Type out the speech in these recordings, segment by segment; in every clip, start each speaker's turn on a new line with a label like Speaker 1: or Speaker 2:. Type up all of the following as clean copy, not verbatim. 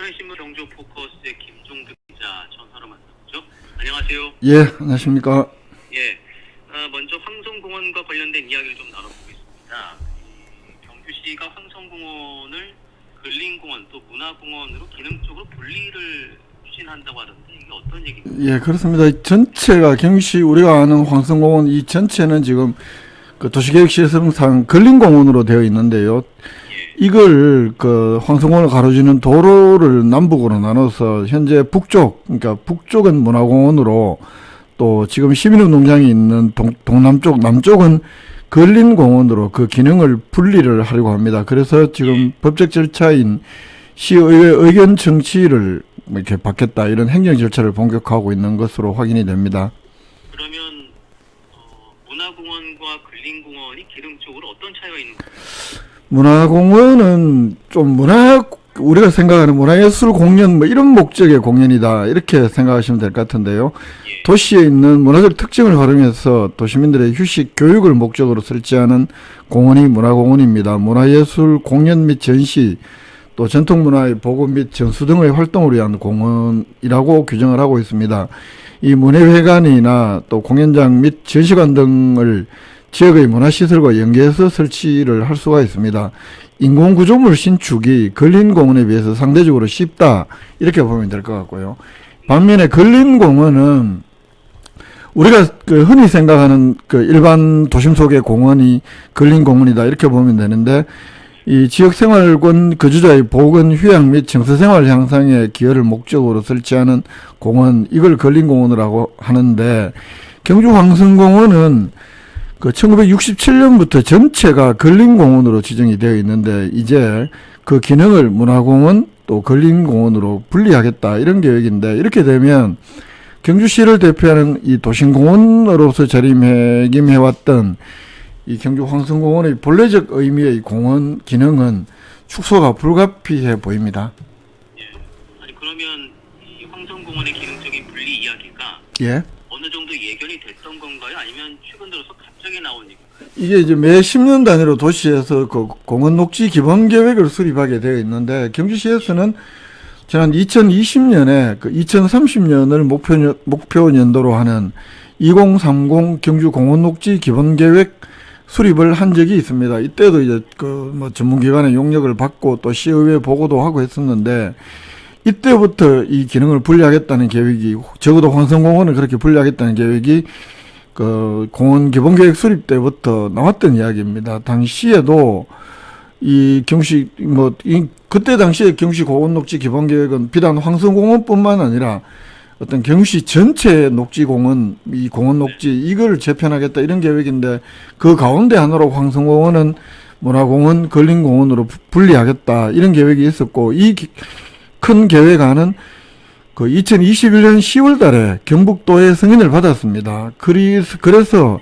Speaker 1: 하나신문 경주 포커스의 김종득 기자 전화로 만나보죠. 안녕하세요.
Speaker 2: 예, 안녕하십니까.
Speaker 1: 예, 먼저 황성공원과 관련된 이야기를 좀 나눠보겠습니다. 경주시가 황성공원을 근린공원 또 문화공원으로 기능적으로 분리를 추진한다고 하던데 이게 어떤 얘기입니까?
Speaker 2: 예, 그렇습니다. 전체가 경시 우리가 아는 황성공원 이 전체는 지금 그 도시계획시설상 근린공원으로 되어 있는데요. 이걸 그 황성공원을 가로지는 도로를 남북으로 나눠서 현재 북쪽, 그러니까 북쪽은 문화공원으로 또 지금 시민운동장이 있는 동남쪽, 남쪽은 근린공원으로 그 기능을 분리를 하려고 합니다. 그래서 지금 법적 절차인 시의회 의견 청취를 이렇게 받겠다 이런 행정 절차를 본격화하고 있는 것으로 확인이 됩니다.
Speaker 1: 그러면 문화공원과 근린공원이 기능적으로 어떤 차이가 있는 건가요?
Speaker 2: 문화공원은 좀 우리가 생각하는 문화예술 공연 뭐 이런 목적의 공연이다 이렇게 생각하시면 될 것 같은데요. 도시에 있는 문화적 특징을 활용해서 도시민들의 휴식 교육을 목적으로 설치하는 공원이 문화공원입니다. 문화예술 공연 및 전시 또 전통문화의 보고 및 전수 등의 활동을 위한 공원이라고 규정을 하고 있습니다. 이 문예회관이나 또 공연장 및 전시관 등을 지역의 문화시설과 연계해서 설치를 할 수가 있습니다. 인공구조물 신축이 근린공원에 비해서 상대적으로 쉽다 이렇게 보면 될 것 같고요. 반면에 근린공원은 우리가 그 흔히 생각하는 그 일반 도심 속의 공원이 근린공원이다 이렇게 보면 되는데 이 지역생활권 거주자의 보건, 휴양 및 정서생활 향상에 기여를 목적으로 설치하는 공원 이걸 근린공원이라고 하는데 경주 황성공원은 그 1967년부터 전체가 근린공원으로 지정이 되어 있는데 이제 그 기능을 문화공원 또 근린공원으로 분리하겠다 이런 계획인데 이렇게 되면 경주시를 대표하는 이 도심공원으로서 자리매김해왔던 이 경주 황성공원의 본래적 의미의 공원 기능은 축소가 불가피해 보입니다.
Speaker 1: 예. 아니 그러면 이 황성공원의 기능적인 분리 이야기가
Speaker 2: 예.
Speaker 1: 어느 정도 예견이 됐던 건가요? 아니면 최근 들어서 갑자기 나온 얘기인가요?
Speaker 2: 이게 이제 매 10년 단위로 도시에서 그 공원 녹지 기본 계획을 수립하게 되어 있는데 경주시에서는 지난 2020년에 그 2030년을 목표 연도로 하는 2030 경주 공원 녹지 기본 계획 수립을 한 적이 있습니다. 이때도 이제 그 뭐 전문기관의 용역을 받고 또 시의회 보고도 하고 했었는데 이때부터 이 기능을 분리하겠다는 계획이 적어도 황성공원을 그렇게 분리하겠다는 계획이 그 공원 기본계획 수립 때부터 나왔던 이야기입니다. 당시에도 이 경시 그때 당시에 경시 공원녹지 기본계획은 비단 황성공원뿐만 아니라 어떤 경시 전체 녹지공원 이 공원녹지 이걸 재편하겠다 이런 계획인데 그 가운데 하나로 황성공원은 문화공원 근린공원으로 분리하겠다 이런 계획이 있었고 이 큰 계획안은 그 2021년 10월 달에 경북도의 승인을 받았습니다. 그래서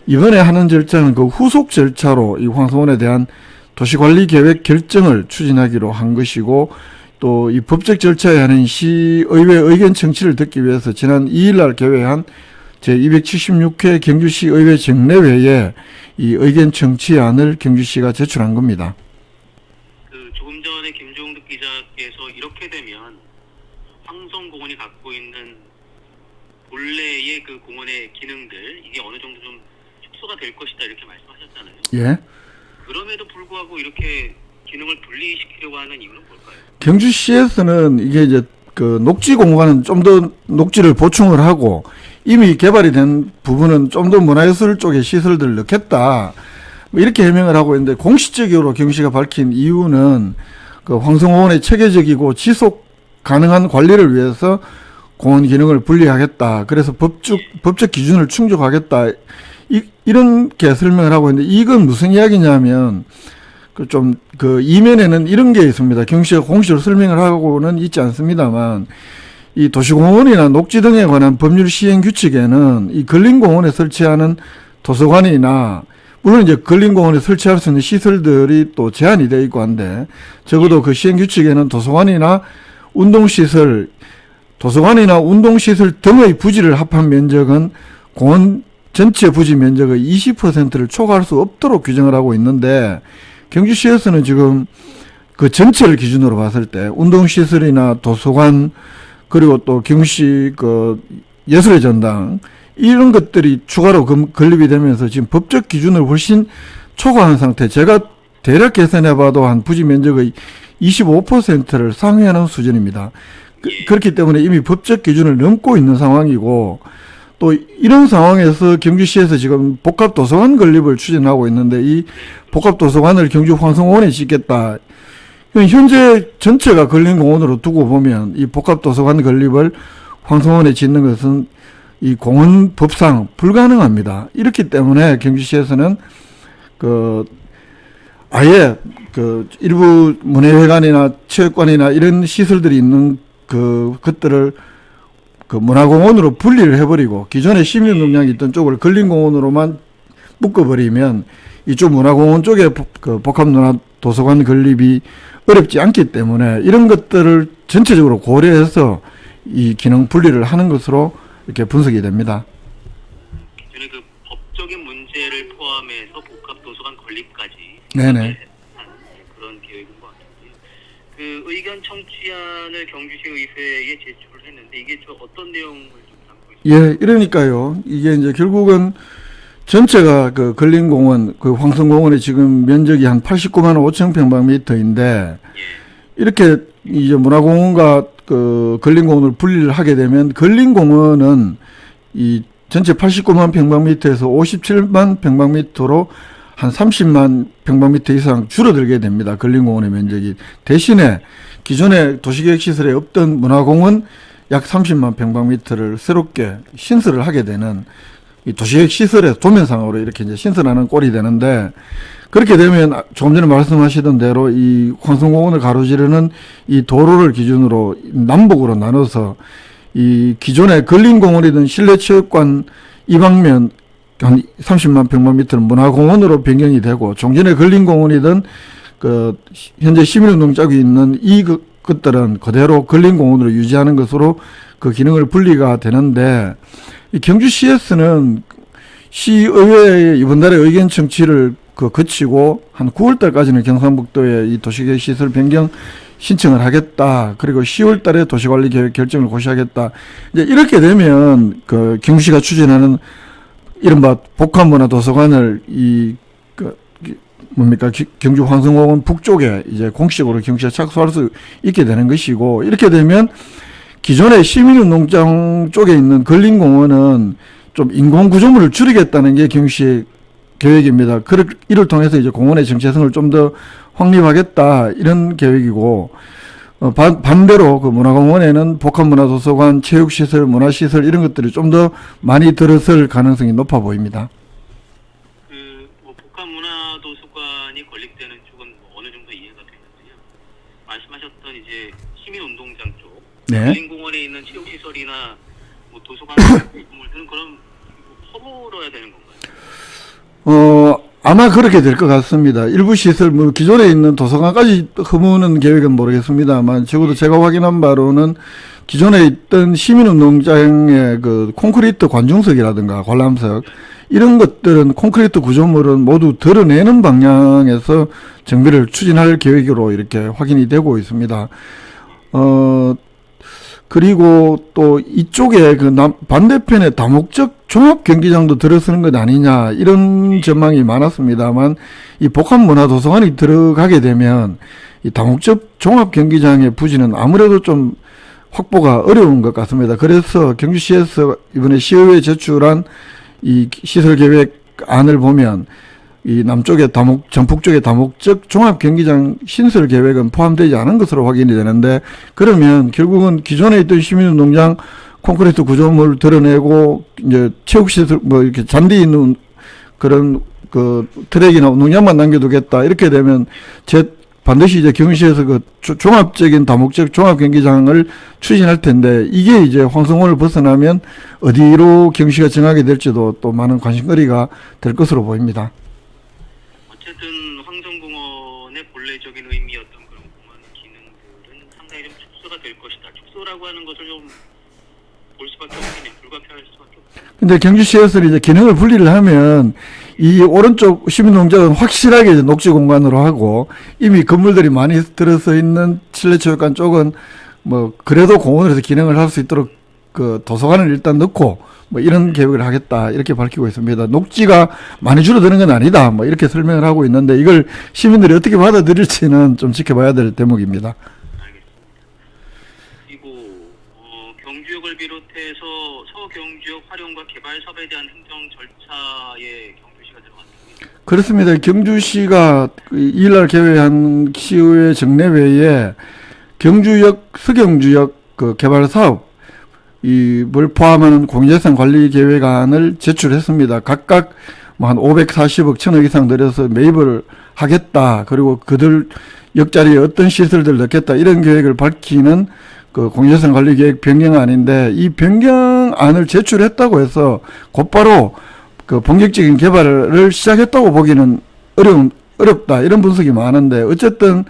Speaker 2: 이번에 하는 절차는 그 후속 절차로 이 황성원에 대한 도시관리 계획 결정을 추진하기로 한 것이고 또 이 법적 절차에 하는 시의회 의견 청취를 듣기 위해서 지난 2일 날 개회한 제276회 경주시의회 정례회에 이 의견 청취안을 경주시가 제출한 겁니다.
Speaker 1: 조금 전에 김종득 기자께서 이렇게 되면 황성공원이 갖고 있는 본래의 그 공원의 기능들 이게 어느 정도 좀 축소가 될 것이다 이렇게 말씀하셨잖아요.
Speaker 2: 예.
Speaker 1: 그럼에도 불구하고 이렇게 기능을 분리시키려고 하는 이유는 뭘까요?
Speaker 2: 경주시에서는 이게 이제 그 녹지공간은 좀 더 녹지를 보충을 하고 이미 개발이 된 부분은 좀 더 문화예술 쪽의 시설들을 넣겠다. 뭐 이렇게 해명을 하고 있는데 공식적으로 경시가 밝힌 이유는 그 황성공원의 체계적이고 지속 가능한 관리를 위해서 공원 기능을 분리하겠다. 그래서 법적 기준을 충족하겠다. 이렇게 설명을 하고 있는데 이건 무슨 이야기냐면 그 이면에는 이런 게 있습니다. 경시가 공식으로 설명을 하고는 있지 않습니다만 이 도시공원이나 녹지 등에 관한 법률 시행 규칙에는 이 근린공원에 설치하는 도서관이나 물론 이제 근린공원에 설치할 수 있는 시설들이 또 제한이 되어 있고 한데 적어도 그 시행 규칙에는 도서관이나 운동시설 등의 부지를 합한 면적은 공원 전체 부지 면적의 20%를 초과할 수 없도록 규정을 하고 있는데 경주시에서는 지금 그 전체를 기준으로 봤을 때 운동시설이나 도서관 그리고 또 경시 그 예술의 전당 이런 것들이 추가로 건립이 되면서 지금 법적 기준을 훨씬 초과한 상태. 제가 대략 계산해봐도 한 부지 면적의 25%를 상회하는 수준입니다. 그렇기 때문에 이미 법적 기준을 넘고 있는 상황이고 또 이런 상황에서 경주시에서 지금 복합도서관 건립을 추진하고 있는데 이 복합도서관을 경주 황성공원에 짓겠다. 현재 전체가 근린공원으로 두고 보면 이 복합도서관 건립을 황성공원에 짓는 것은 이 공원법상 불가능합니다. 이렇기 때문에 경주시에서는 아예 일부 문예회관이나 체육관이나 이런 시설들이 있는 것들을 문화공원으로 분리를 해버리고 기존에 시민운동장이 있던 쪽을 근린공원으로만 묶어버리면 이쪽 문화공원 쪽에 복합문화도서관 건립이 어렵지 않기 때문에 이런 것들을 전체적으로 고려해서 이 기능 분리를 하는 것으로 이렇게 분석이 됩니다.
Speaker 1: 기존의 그 법적인 문제를 포함해서 복합도서관 건립까지
Speaker 2: 네네.
Speaker 1: 그런 계획인 것 같은데 그 의견 청취안을 경주시 의회에 제출을 했는데 이게 좀 어떤 내용을 좀 담고 있습니까?
Speaker 2: 예, 이러니까요. 이게 이제 결국은 전체가 그 근린공원, 그 황성공원의 지금 면적이 한 89만 5천 평방미터인데 이렇게 이제 문화공원과 그 근린공원을 분리를 하게 되면 근린공원은 이 전체 89만 평방미터에서 57만 평방미터로 한 30만 평방미터 이상 줄어들게 됩니다. 근린공원의 면적이. 대신에 기존의 도시계획시설에 없던 문화공원 약 30만 평방미터를 새롭게 신설을 하게 되는 이 도시계획시설의 도면상으로 이렇게 이제 신설하는 꼴이 되는데 그렇게 되면 조금 전에 말씀하시던 대로 이 황성공원을 가로지르는 이 도로를 기준으로 남북으로 나눠서 이 기존의 근린공원이든 실내체육관 이 방면 한 30만 평방미터는 문화공원으로 변경이 되고 종전의 근린공원이든 그 현재 시민운동장이 있는 이 것들은 그대로 근린공원으로 유지하는 것으로 그 기능을 분리가 되는데 이 경주시에서는 시의회의 이번 달에 의견 청취를 거치고 한 9월 달까지는 경상북도에 이 도시계획 시설 변경 신청을 하겠다. 그리고 10월 달에 도시관리 계획 결정을 고시하겠다. 이제 이렇게 되면 그 경주시가 추진하는 이른바 복합문화도서관을 경주 황성공원 북쪽에 이제 공식으로 경주시가 착수할 수 있게 되는 것이고 이렇게 되면 기존의 시민운동장 쪽에 있는 근린공원은 좀 인공구조물을 줄이겠다는 게 경주시의 계획입니다. 이를 통해서 이제 공원의 정체성을 좀 더 확립하겠다 이런 계획이고 반대로 그 문화공원에는 복합문화도서관, 체육시설, 문화시설 이런 것들이 좀 더 많이 들어설 가능성이 높아 보입니다.
Speaker 1: 뭐 복합문화도서관이 건립되는 쪽은 뭐 어느 정도 이해가 되는데요. 말씀하셨던 이제 시민운동장 쪽,
Speaker 2: 네.
Speaker 1: 근린공원에 있는 체육시설이나 뭐 도서관 건물들은 그럼 허물어야 되는 건가요?
Speaker 2: 아마 그렇게 될 것 같습니다. 일부 시설, 기존에 있는 도서관까지 허무는 계획은 모르겠습니다만, 적어도 제가 확인한 바로는 기존에 있던 시민운동장의 그 콘크리트 관중석이라든가 관람석, 이런 것들은 콘크리트 구조물은 모두 드러내는 방향에서 정비를 추진할 계획으로 이렇게 확인이 되고 있습니다. 그리고 또 이쪽에 반대편에 다목적 종합 경기장도 들어서는 것 아니냐 이런 전망이 많았습니다만 이 복합문화도서관이 들어가게 되면 이 다목적 종합 경기장의 부지는 아무래도 좀 확보가 어려운 것 같습니다. 그래서 경주시에서 이번에 시의회에 제출한 이 시설 계획안을 보면 이 남쪽의 전북 쪽의 다목적 종합 경기장 신설 계획은 포함되지 않은 것으로 확인이 되는데 그러면 결국은 기존에 있던 시민운동장 콘크리트 구조물 드러내고 이제 체육시설 이렇게 잔디 있는 그런 그 트랙이나 운동장만 남겨두겠다 이렇게 되면 반드시 이제 경주시에서 그 종합적인 다목적 종합 경기장을 추진할 텐데 이게 이제 황성공원을 벗어나면 어디로 경주시가 정하게 될지도 또 많은 관심거리가 될 것으로 보입니다.
Speaker 1: 어쨌든 황성공원의 본래적인 의미였던 그런 공원 기능들은 상당히 좀 축소가 될 것이다. 축소라고 하는 것을 좀 볼 수밖에 없겠네요. 불가피할 수밖에 없어요.
Speaker 2: 근데 경주시에서는 이제 기능을 분리를 하면 이 오른쪽 시민농장은 확실하게 이제 녹지 공간으로 하고 이미 건물들이 많이 들어서 있는 실내체육관 쪽은 뭐 그래도 공원에서 기능을 할 수 있도록 그 도서관을 일단 넣고 뭐 이런 계획을 하겠다 이렇게 밝히고 있습니다. 녹지가 많이 줄어드는 건 아니다 뭐 이렇게 설명을 하고 있는데 이걸 시민들이 어떻게 받아들일지는 좀 지켜봐야 될 대목입니다.
Speaker 1: 알겠습니다. 그리고 경주역을 비롯해서 서경주역 활용과 개발 사업에 대한 행정 절차에 경주시가 들어갔습니다.
Speaker 2: 그렇습니다. 경주시가 2일날 개회한 시의회 정례회에 경주역, 서경주역 그 개발 사업 이를 포함하는 공유재산 관리 계획안을 제출했습니다. 각각 뭐 한 540억, 1000억 이상 들여서 매입을 하겠다. 그리고 그들 역자리에 어떤 시설들을 넣겠다. 이런 계획을 밝히는 그 공유재산 관리 계획 변경안인데 이 변경안을 제출했다고 해서 곧바로 그 본격적인 개발을 시작했다고 보기는 어렵다. 이런 분석이 많은데 어쨌든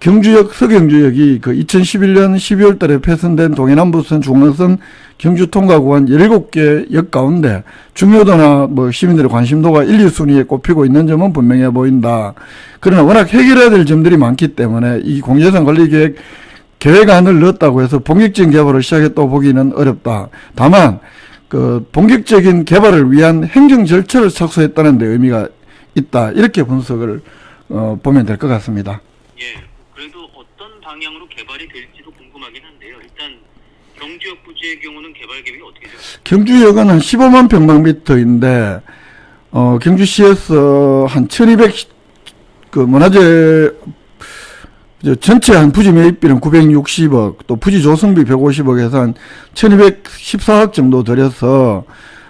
Speaker 2: 경주역, 서경주역이 그 2011년 12월 달에 폐선된 동해남부선 중앙선 경주 통과구간 17개 역 가운데 중요도나 뭐 시민들의 관심도가 1, 2순위에 꼽히고 있는 점은 분명해 보인다. 그러나 워낙 해결해야 될 점들이 많기 때문에 이 공유재산 관리 계획안을 넣었다고 해서 본격적인 개발을 시작했다고 보기는 어렵다. 다만 그 본격적인 개발을 위한 행정 절차를 착수했다는 데 의미가 있다. 이렇게 분석을 보면 될 것 같습니다.
Speaker 1: 예. 그래도 어떤 방향으로 개발이 될지도 궁금하긴 한데요. 일단 경주역 부지의 경우는 개발 계획이 어떻게 되죠?
Speaker 2: 경주역은 한 15만 평방미터인데 경주시에서 한 1200 그 문화재 전체 한 부지 매입비는 960억, 또 부지 조성비 150억에서 한 1214억 정도 들여서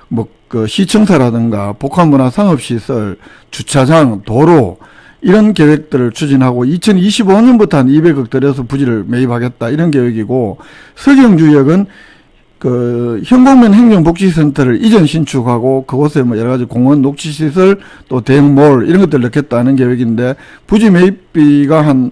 Speaker 2: 뭐 그 시청사라든가 복합문화 상업시설, 주차장, 도로 이런 계획들을 추진하고 2025년부터 한 200억 들여서 부지를 매입하겠다 이런 계획이고 서경주역은 그 현공면 행정복지센터를 이전 신축하고 그곳에 뭐 여러 가지 공원 녹지시설 또 대형몰 이런 것들을 넣겠다는 계획인데 부지 매입비가 한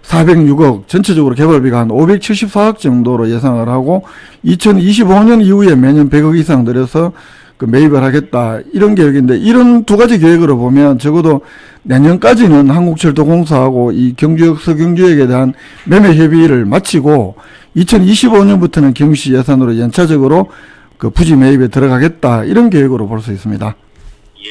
Speaker 2: 406억 전체적으로 개발비가 한 574억 정도로 예상을 하고 2025년 이후에 매년 100억 이상 들여서 그 매입을 하겠다 이런 계획인데 이런 두 가지 계획으로 보면 적어도 내년까지는 한국철도공사하고 이 경주역 서경주역에 대한 매매 협의를 마치고 2025년부터는 경시 예산으로 연차적으로 그 부지 매입에 들어가겠다 이런 계획으로 볼 수 있습니다.
Speaker 1: 예.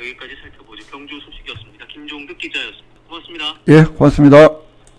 Speaker 1: 여기까지 살펴보죠. 경주 소식이었습니다. 김종득 기자였습니다. 고맙습니다.
Speaker 2: 예, 고맙습니다.